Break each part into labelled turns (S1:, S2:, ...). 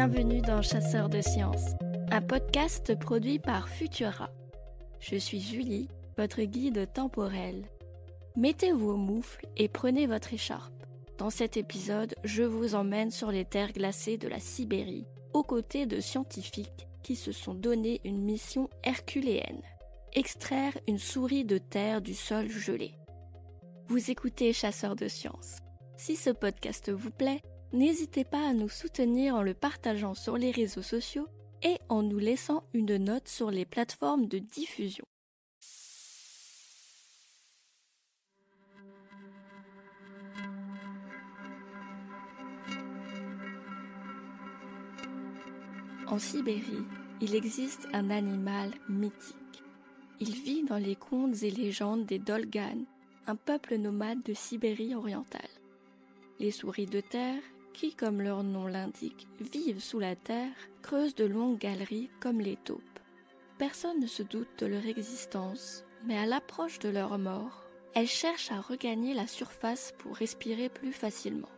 S1: Bienvenue dans Chasseurs de sciences, un podcast produit par Futura. Je suis Julie, votre guide temporel. Mettez vos moufles et prenez votre écharpe. Dans cet épisode, je vous emmène sur les terres glacées de la Sibérie, aux côtés de scientifiques qui se sont donné une mission herculéenne. Extraire une souris de terre du sol gelé. Vous écoutez Chasseurs de sciences. Si ce podcast vous plaît, n'hésitez pas à nous soutenir en le partageant sur les réseaux sociaux et en nous laissant une note sur les plateformes de diffusion. En Sibérie, il existe un animal mythique. Il vit dans les contes et légendes des Dolganes, un peuple nomade de Sibérie orientale. Les souris de terre, qui, comme leur nom l'indique, vivent sous la terre, creusent de longues galeries comme les taupes. Personne ne se doute de leur existence, mais à l'approche de leur mort, elles cherchent à regagner la surface pour respirer plus facilement.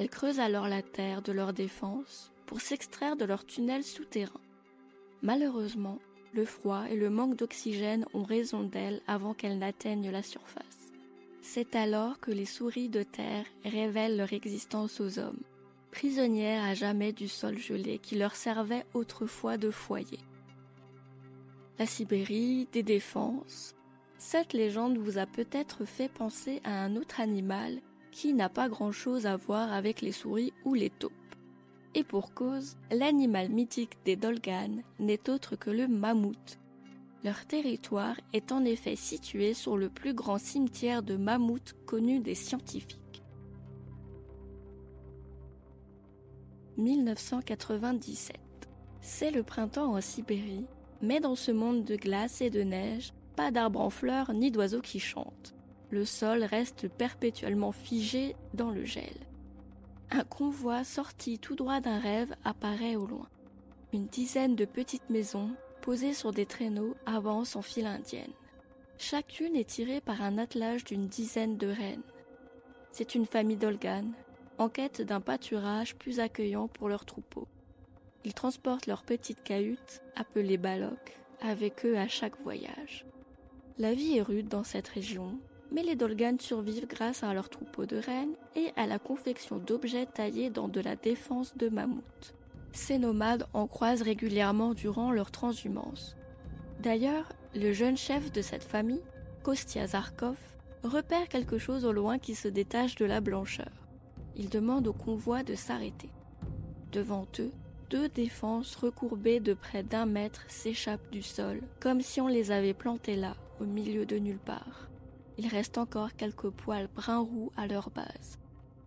S1: Elles creusent alors la terre de leur défense pour s'extraire de leurs tunnels souterrains. Malheureusement, le froid et le manque d'oxygène ont raison d'elles avant qu'elles n'atteignent la surface. C'est alors que les souris de terre révèlent leur existence aux hommes, prisonnières à jamais du sol gelé qui leur servait autrefois de foyer. La Sibérie, des défenses. Cette légende vous a peut-être fait penser à un autre animal qui n'a pas grand-chose à voir avec les souris ou les taupes. Et pour cause, l'animal mythique des Dolganes n'est autre que le mammouth. Leur territoire est en effet situé sur le plus grand cimetière de mammouths connu des scientifiques. 1997. C'est le printemps en Sibérie, mais dans ce monde de glace et de neige, pas d'arbres en fleurs ni d'oiseaux qui chantent. Le sol reste perpétuellement figé dans le gel. Un convoi sorti tout droit d'un rêve apparaît au loin. Une dizaine de petites maisons, posées sur des traîneaux, avancent en file indienne. Chacune est tirée par un attelage d'une dizaine de rennes. C'est une famille Dolgane, en quête d'un pâturage plus accueillant pour leurs troupeaux. Ils transportent leurs petites cahutes, appelées balloks, avec eux à chaque voyage. La vie est rude dans cette région, mais les Dolganes survivent grâce à leur troupeau de rennes et à la confection d'objets taillés dans de la défense de mammouth. Ces nomades en croisent régulièrement durant leur transhumance. D'ailleurs, le jeune chef de cette famille, Kostya Zarkov, repère quelque chose au loin qui se détache de la blancheur. Il demande au convoi de s'arrêter. Devant eux, 2 défenses recourbées de près d'1 mètre s'échappent du sol, comme si on les avait plantées là, au milieu de nulle part. Il reste encore quelques poils brun-roux à leur base.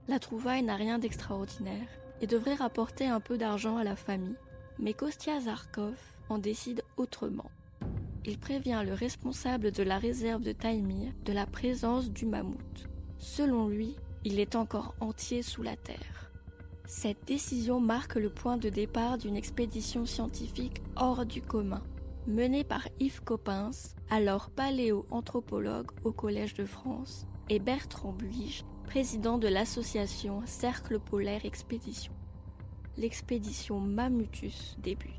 S1: La trouvaille n'a rien d'extraordinaire et devrait rapporter un peu d'argent à la famille, mais Kostya Zarkov en décide autrement. Il prévient le responsable de la réserve de Taïmyr de la présence du mammouth. Selon lui, il est encore entier sous la terre. Cette décision marque le point de départ d'une expédition scientifique hors du commun, menée par Yves Coppens, alors paléoanthropologue au Collège de France, et Bertrand Buige, président de l'association Cercle Polaire Expédition. L'expédition Mammutus débute.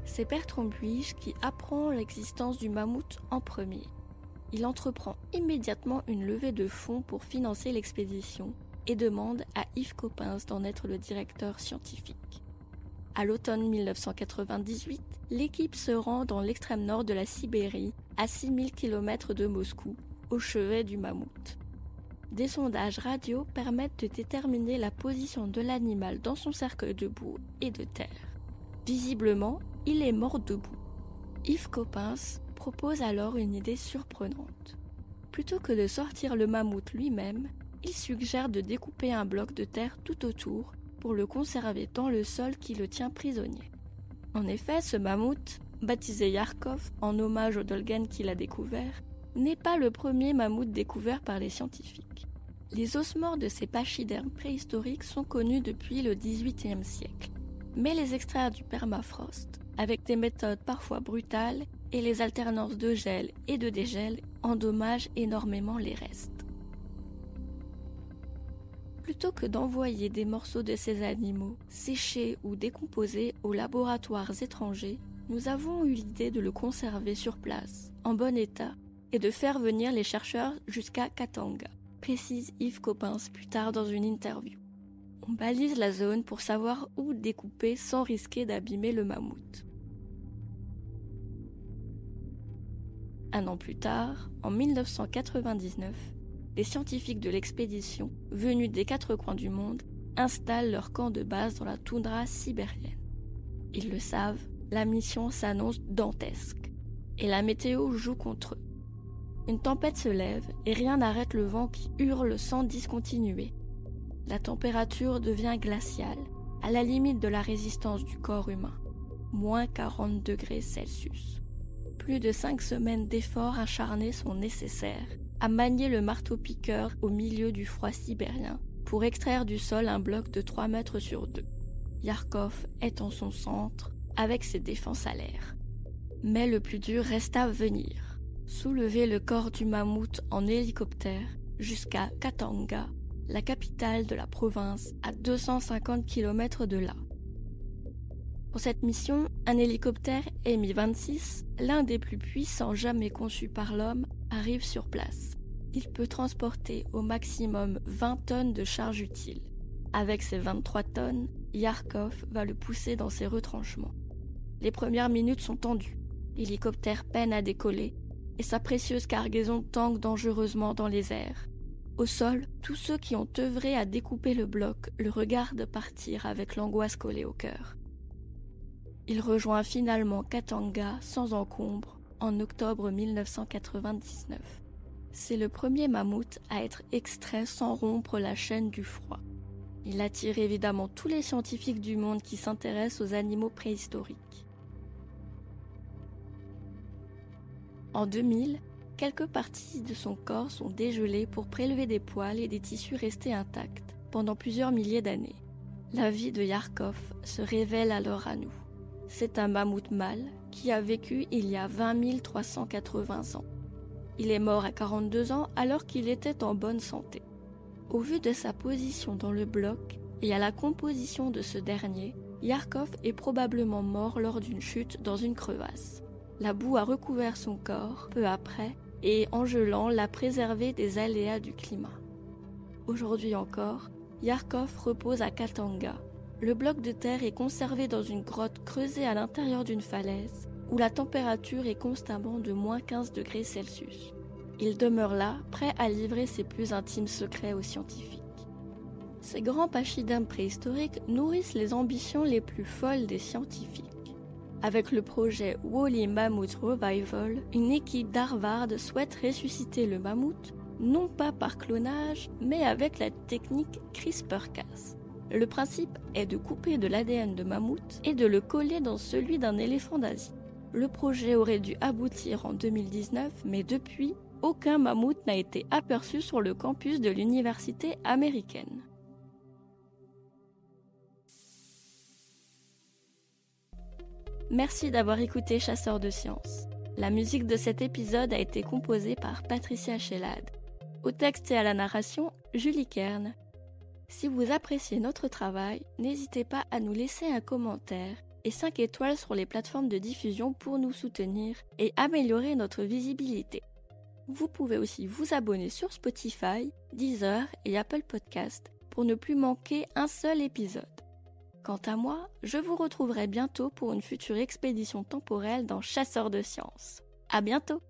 S1: C'est Bertrand Buige qui apprend l'existence du mammouth en premier. Il entreprend immédiatement une levée de fonds pour financer l'expédition et demande à Yves Coppens d'en être le directeur scientifique. À l'automne 1998, l'équipe se rend dans l'extrême nord de la Sibérie, à 6000 km de Moscou, au chevet du mammouth. Des sondages radio permettent de déterminer la position de l'animal dans son cercueil de boue et de terre. Visiblement, il est mort debout. Yves Coppens propose alors une idée surprenante. Plutôt que de sortir le mammouth lui-même, il suggère de découper un bloc de terre tout autour pour le conserver dans le sol qui le tient prisonnier. En effet, ce mammouth, baptisé Yarkov en hommage au Dolgane qu'il a découvert, n'est pas le premier mammouth découvert par les scientifiques. Les ossements de ces pachydermes préhistoriques sont connus depuis le XVIIIe siècle, mais les extraire du permafrost, avec des méthodes parfois brutales et les alternances de gel et de dégel, endommagent énormément les restes. Plutôt que d'envoyer des morceaux de ces animaux, séchés ou décomposés, aux laboratoires étrangers, nous avons eu l'idée de le conserver sur place, en bon état, et de faire venir les chercheurs jusqu'à Khatanga, précise Yves Coppens plus tard dans une interview. On balise la zone pour savoir où découper sans risquer d'abîmer le mammouth. Un an plus tard, en 1999, les scientifiques de l'expédition, venus des 4 coins du monde, installent leur camp de base dans la toundra sibérienne. Ils le savent, la mission s'annonce dantesque, et la météo joue contre eux. Une tempête se lève et rien n'arrête le vent qui hurle sans discontinuer. La température devient glaciale, à la limite de la résistance du corps humain, moins 40 degrés Celsius. Plus de 5 semaines d'efforts acharnés sont nécessaires à manier le marteau-piqueur au milieu du froid sibérien pour extraire du sol un bloc de 3 mètres sur 2. Yarkov est en son centre, avec ses défenses à l'air. Mais le plus dur reste à venir. Soulever le corps du mammouth en hélicoptère jusqu'à Khatanga, la capitale de la province, à 250 km de là. Pour cette mission, un hélicoptère Mi-26, l'un des plus puissants jamais conçus par l'homme, arrive sur place. Il peut transporter au maximum 20 tonnes de charge utile. Avec ses 23 tonnes, Yarkov va le pousser dans ses retranchements. Les premières minutes sont tendues. L'hélicoptère peine à décoller et sa précieuse cargaison tangue dangereusement dans les airs. Au sol, tous ceux qui ont œuvré à découper le bloc le regardent partir avec l'angoisse collée au cœur. Il rejoint finalement Khatanga sans encombre en octobre 1999. C'est le premier mammouth à être extrait sans rompre la chaîne du froid. Il attire évidemment tous les scientifiques du monde qui s'intéressent aux animaux préhistoriques. En 2000, quelques parties de son corps sont dégelées pour prélever des poils et des tissus restés intacts pendant plusieurs milliers d'années. La vie de Yarkov se révèle alors à nous. C'est un mammouth mâle qui a vécu il y a 20 380 ans. Il est mort à 42 ans alors qu'il était en bonne santé. Au vu de sa position dans le bloc et à la composition de ce dernier, Yarkov est probablement mort lors d'une chute dans une crevasse. La boue a recouvert son corps peu après et, en gelant, l'a préservé des aléas du climat. Aujourd'hui encore, Yarkov repose à Khatanga. Le bloc de terre est conservé dans une grotte creusée à l'intérieur d'une falaise où la température est constamment de moins 15 degrés Celsius. Il demeure là, prêt à livrer ses plus intimes secrets aux scientifiques. Ces grands pachydermes préhistoriques nourrissent les ambitions les plus folles des scientifiques. Avec le projet Woolly Mammoth Revival, une équipe d'Harvard souhaite ressusciter le mammouth, non pas par clonage, mais avec la technique CRISPR-Cas. Le principe est de couper de l'ADN de mammouth et de le coller dans celui d'un éléphant d'Asie. Le projet aurait dû aboutir en 2019, mais depuis, aucun mammouth n'a été aperçu sur le campus de l'université américaine. Merci d'avoir écouté Chasseurs de Sciences. La musique de cet épisode a été composée par Patricia Chellad. Au texte et à la narration, Julie Kern. Si vous appréciez notre travail, n'hésitez pas à nous laisser un commentaire et 5 étoiles sur les plateformes de diffusion pour nous soutenir et améliorer notre visibilité. Vous pouvez aussi vous abonner sur Spotify, Deezer et Apple Podcast pour ne plus manquer un seul épisode. Quant à moi, je vous retrouverai bientôt pour une future expédition temporelle dans Chasseurs de Sciences. À bientôt!